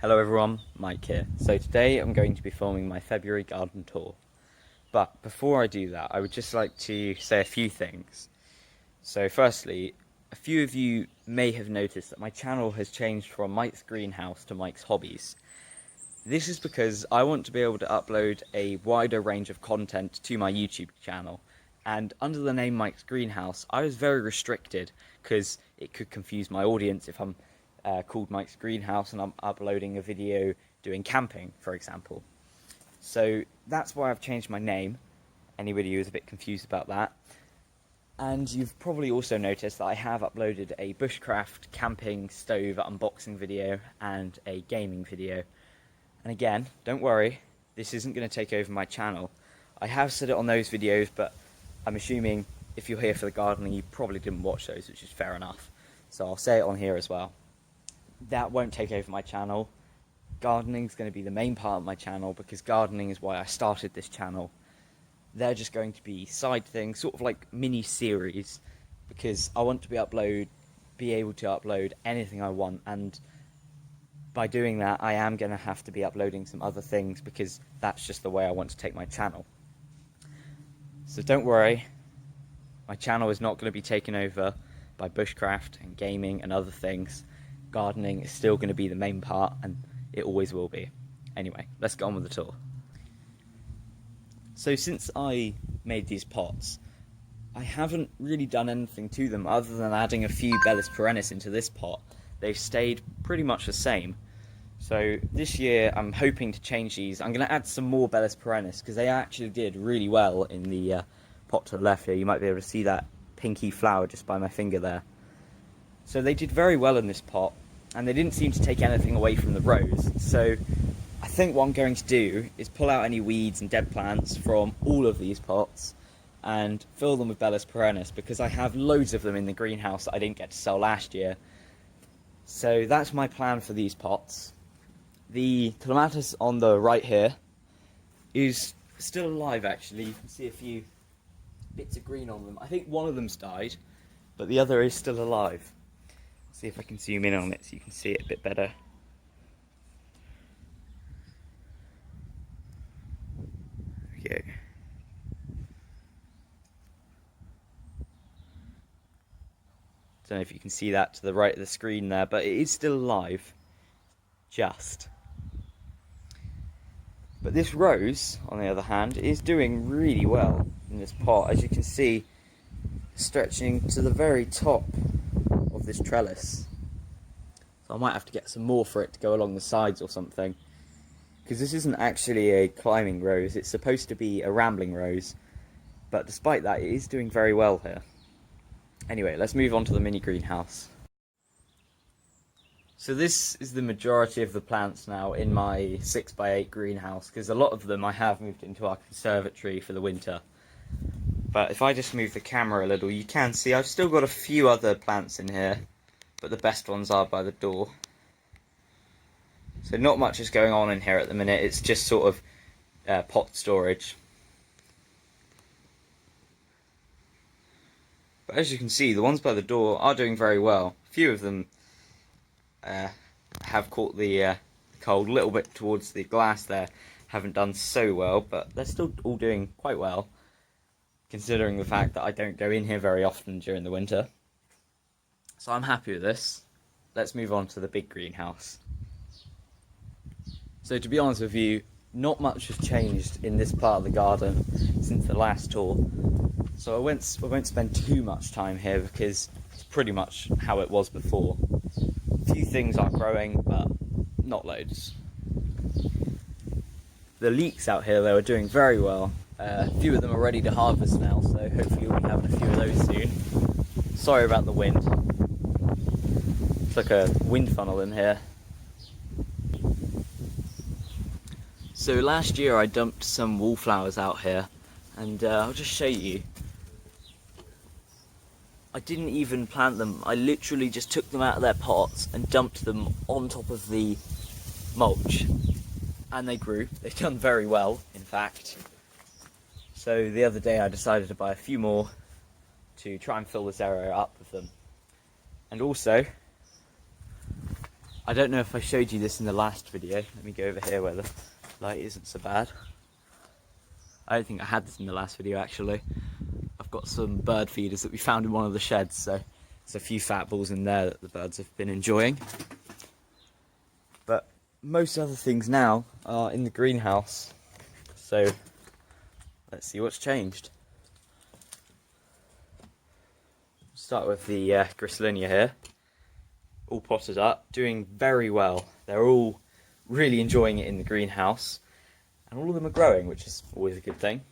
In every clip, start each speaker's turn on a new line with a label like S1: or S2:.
S1: Hello everyone, Mike here. So today I'm going to be filming my February garden tour. But before I do that, I would just like to say a few things. So firstly, a few of you may have noticed that my channel has changed from Mike's Greenhouse to Mike's Hobbies. This is because I want to be able to upload a wider range of content to my YouTube channel. And under the name Mike's Greenhouse, I was very restricted because it could confuse my audience if I'm called Mike's Greenhouse and I'm uploading a video doing camping, for example. So that's why I've changed my name. Anybody who is a bit confused about that. And you've probably also noticed that I have uploaded a bushcraft camping stove unboxing video and a gaming video. And again, don't worry, this isn't going to take over my channel. I have said it on those videos, but I'm assuming if you're here for the gardening, you probably didn't watch those, which is fair enough. So I'll say it on here as well. That won't take over my channel. Gardening is going to be the main part of my channel because gardening is why I started this channel. They're just going to be side things, sort of like mini series, because I want to be able to upload anything I want, and by doing that I am going to have to be uploading some other things because that's just the way I want to take my channel. So don't worry, my channel is not going to be taken over by bushcraft and gaming and other things. Gardening is still going to be the main part, and it always will be. Anyway, let's get on with the tour. So since I made these pots, I haven't really done anything to them other than adding a few Bellis Perennis into this pot. They've stayed pretty much the same. So this year I'm hoping to change these. I'm going to add some more Bellis Perennis because they actually did really well in the pot to the left here. You might be able to see that pinky flower just by my finger there. So they did very well in this pot, and they didn't seem to take anything away from the rows. So I think what I'm going to do is pull out any weeds and dead plants from all of these pots and fill them with Bellis Perennis because I have loads of them in the greenhouse that I didn't get to sell last year. So that's my plan for these pots. The clematis on the right here is still alive actually. You can see a few bits of green on them. I think one of them's died, but the other is still alive. See if I can zoom in on it so you can see it a bit better. Okay. Don't know if you can see that to the right of the screen there, but it is still alive. Just. But this rose, on the other hand, is doing really well in this pot. As you can see, stretching to the very top of this trellis. So I might have to get some more for it to go along the sides or something, because this isn't actually a climbing rose, it's supposed to be a rambling rose, but despite that it is doing very well here. Anyway, let's move on to the mini greenhouse. So this is the majority of the plants now in my 6x8 greenhouse, because a lot of them I have moved into our conservatory for the winter. But if I just move the camera a little, you can see I've still got a few other plants in here, but the best ones are by the door. So not much is going on in here at the minute, it's just sort of pot storage. But as you can see, the ones by the door are doing very well. A few of them have caught the cold, a little bit towards the glass there, haven't done so well, but they're still all doing quite well, considering the fact that I don't go in here very often during the winter. So I'm happy with this. Let's move on to the big greenhouse. So to be honest with you, not much has changed in this part of the garden since the last tour. So I won't spend too much time here because it's pretty much how it was before. A few things are growing, but not loads. The leeks out here though are doing very well. A few of them are ready to harvest now, so hopefully we'll be having a few of those soon. Sorry about the wind. It's like a wind funnel in here. So last year I dumped some wallflowers out here, and I'll just show you. I didn't even plant them, I literally just took them out of their pots and dumped them on top of the mulch. And they grew, they've done very well in fact. So the other day I decided to buy a few more to try and fill this area up with them. And also, I don't know if I showed you this in the last video. Let me go over here where the light isn't so bad. I don't think I had this in the last video actually. I've got some bird feeders that we found in one of the sheds, so there's a few fat balls in there that the birds have been enjoying. But most other things now are in the greenhouse, so let's see what's changed. Start with the Gristlinia here, all potted up, doing very well. They're all really enjoying it in the greenhouse, and all of them are growing, which is always a good thing.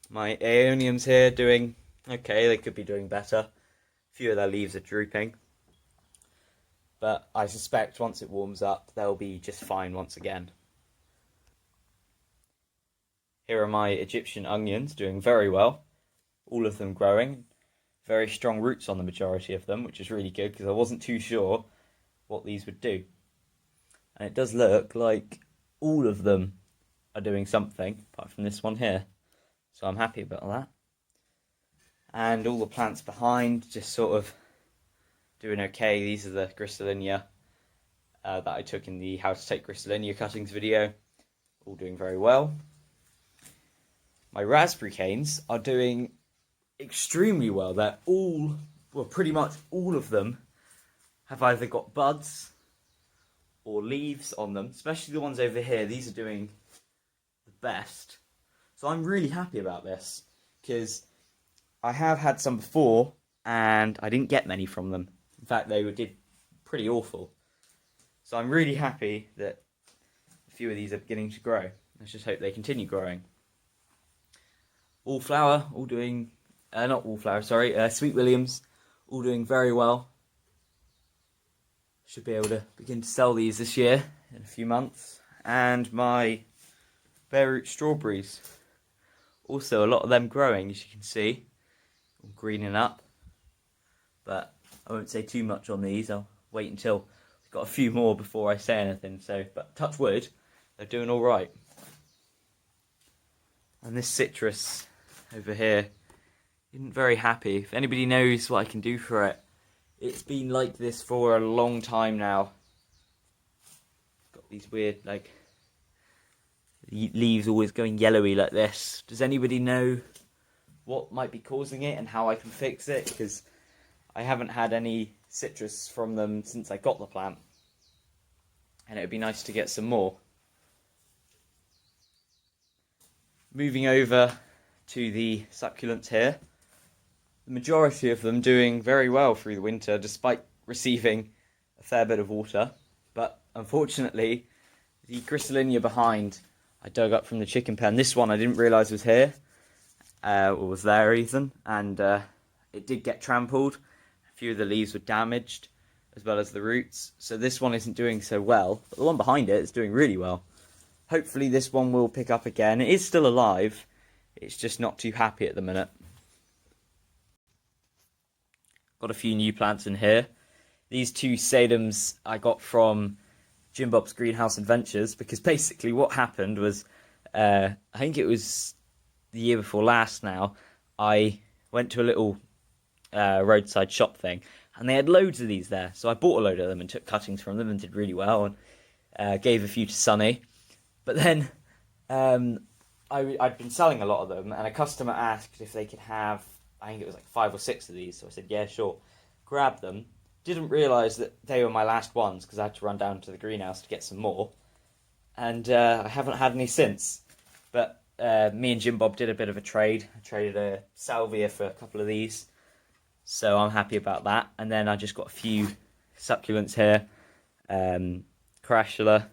S1: My Aeoniums here doing okay, they could be doing better. A few of their leaves are drooping, but I suspect once it warms up, they'll be just fine once again. Here are my Egyptian onions doing very well, all of them growing. Very strong roots on the majority of them, which is really good because I wasn't too sure what these would do. And it does look like all of them are doing something, apart from this one here. So I'm happy about that. And all the plants behind just sort of doing okay. These are the Gristlinia that I took in the How to Take Gristlinia Cuttings video. All doing very well. My raspberry canes are doing extremely well. They're all, well, pretty much all of them have either got buds or leaves on them, especially the ones over here. These are doing the best. So I'm really happy about this because I have had some before and I didn't get many from them. In fact, they did pretty awful. So I'm really happy that a few of these are beginning to grow. Let's just hope they continue growing. Wallflower, all doing not wallflower, sorry, Sweet Williams, all doing very well. Should be able to begin to sell these this year in a few months. And my bare root strawberries, also a lot of them growing, as you can see, all greening up. But I won't say too much on these. I'll wait until we've got a few more before I say anything. So, but touch wood, they're doing all right. And this citrus over here isn't very happy. If anybody knows what I can do for it, it's been like this for a long time now. Got these weird, like, leaves always going yellowy like this. Does anybody know what might be causing it and how I can fix it? Because I haven't had any citrus from them since I got the plant. And it would be nice to get some more. Moving over to the succulents here. The majority of them doing very well through the winter, despite receiving a fair bit of water. But unfortunately, the Gristlinia behind, I dug up from the chicken pen. This one I didn't realise was here, or was there even, and it did get trampled. A few of the leaves were damaged, as well as the roots. So this one isn't doing so well, but the one behind it is doing really well. Hopefully this one will pick up again. It is still alive, it's just not too happy at the minute. Got a few new plants in here. These two sedums I got from Jim Bob's Greenhouse Adventures, because basically what happened was, I think it was the year before last now, I went to a little roadside shop thing, and they had loads of these there. So I bought a load of them and took cuttings from them and did really well, and gave a few to Sonny. But then I'd been selling a lot of them, and a customer asked if they could have, I think it was like 5 or 6 of these, so I said, yeah, sure. Grabbed them. Didn't realise that they were my last ones, because I had to run down to the greenhouse to get some more. And I haven't had any since. But me and Jim Bob did a bit of a trade. I traded a salvia for a couple of these. So I'm happy about that. And then I just got a few succulents here. Crassula,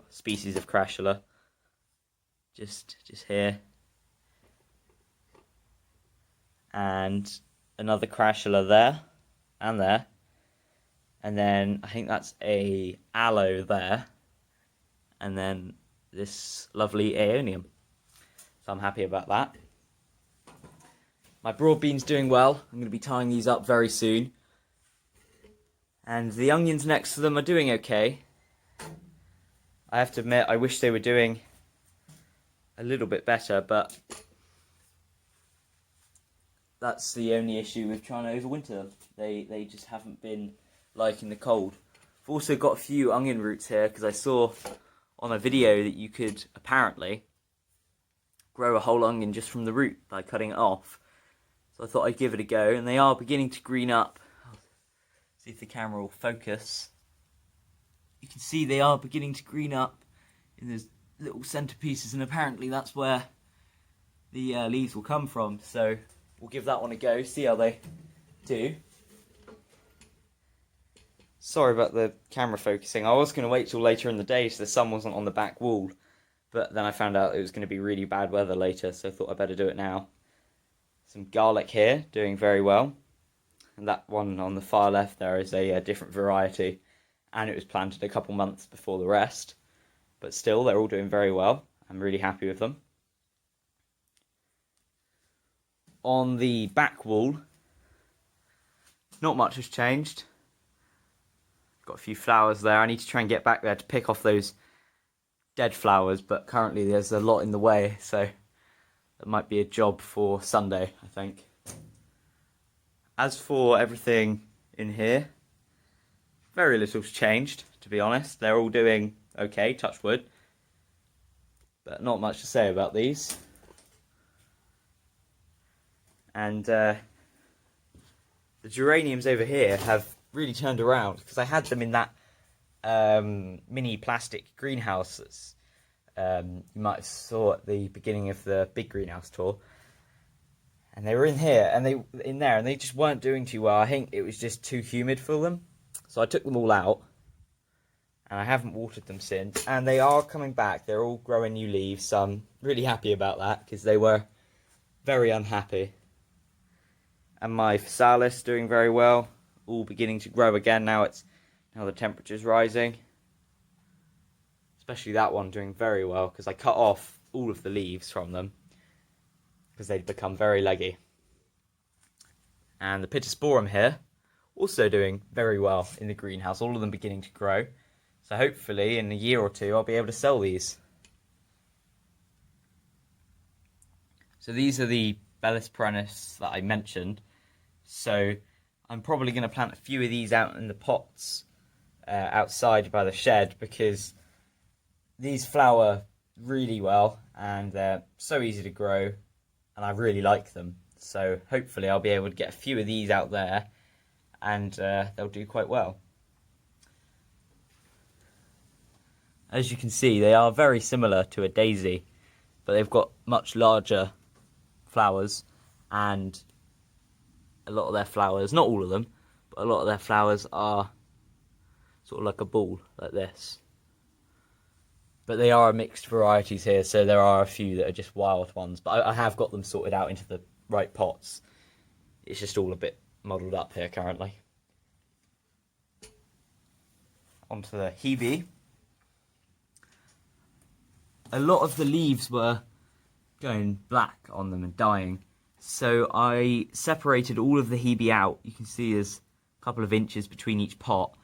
S1: species of Crassula. Just here. And another Crassula there and there. And then I think that's a aloe there. And then this lovely Aeonium. So I'm happy about that. My broad bean's doing well. I'm going to be tying these up very soon. And the onions next to them are doing okay. I have to admit, I wish they were doing a little bit better, but that's the only issue with trying to overwinter them. They just haven't been liking the cold. I've also got a few onion roots here because I saw on a video that you could apparently grow a whole onion just from the root by cutting it off. So I thought I'd give it a go, and they are beginning to green up. See if the camera will focus. You can see they are beginning to green up in those little centerpieces, and apparently that's where the leaves will come from. So we'll give that one a go, see how they do. Sorry about the camera focusing. I was going to wait till later in the day so the sun wasn't on the back wall, but then I found out it was going to be really bad weather later, so I thought I'd better do it now. Some garlic here, doing very well. And that one on the far left there is a different variety, and it was planted a couple months before the rest. But still, they're all doing very well. I'm really happy with them. On the back wall, not much has changed. Got a few flowers there. I need to try and get back there to pick off those dead flowers, but currently there's a lot in the way, so that might be a job for Sunday, I think. As for everything in here, very little's changed, to be honest. They're all doing okay, touch wood, but not much to say about these. And the geraniums over here have really turned around, because I had them in that mini plastic greenhouse you might have saw at the beginning of the big greenhouse tour, and they were in here and they just weren't doing too well. I think it was just too humid for them, so I took them all out and I haven't watered them since, and they are coming back. They're all growing new leaves, so I'm really happy about that, because they were very unhappy. And my physalis doing very well, all beginning to grow again now the temperature's rising. Especially that one doing very well, because I cut off all of the leaves from them because they'd become very leggy. And the pittosporum here also doing very well in the greenhouse, all of them beginning to grow. So hopefully in a year or two I'll be able to sell these. So these are the Bellis Perennis that I mentioned. So I'm probably going to plant a few of these out in the pots outside by the shed, because these flower really well and they're so easy to grow and I really like them. So hopefully I'll be able to get a few of these out there, and they'll do quite well. As you can see, they are very similar to a daisy, but they've got much larger flowers, and a lot of their flowers, not all of them, but a lot of their flowers are sort of like a ball, like this. But they are mixed varieties here, so there are a few that are just wild ones, but I have got them sorted out into the right pots. It's just all a bit muddled up here currently. Onto the hebe. A lot of the leaves were going black on them and dying, so I separated all of the hebe out. You can see there's a couple of inches between each pot,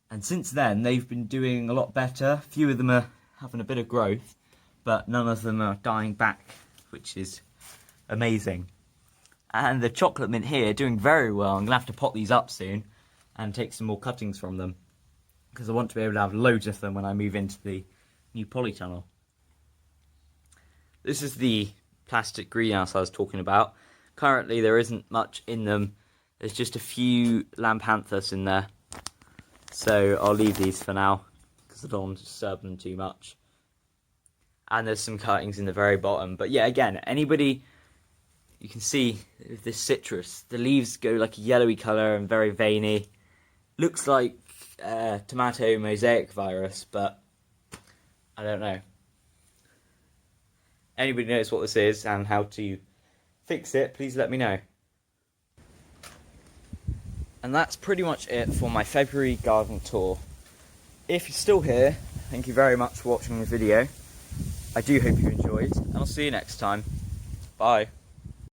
S1: and since then they've been doing a lot better. A few of them are having a bit of growth, but none of them are dying back, which is amazing. And the chocolate mint here doing very well. I'm going to have to pot these up soon and take some more cuttings from them, because I want to be able to have loads of them when I move into the new polytunnel. This is the plastic greenhouse I was talking about. Currently there isn't much in them. There's just a few lampanthus in there, so I'll leave these for now because I don't want to disturb them too much. And there's some cuttings in the very bottom. But yeah, again, anybody, you can see this citrus, the leaves go like a yellowy colour and very veiny. Looks like tomato mosaic virus, but I don't know. Anybody knows what this is and how to fix it, please let me know. And that's pretty much it for my February garden tour. If you're still here, thank you very much for watching the video. I do hope you enjoyed, and I'll see you next time. Bye.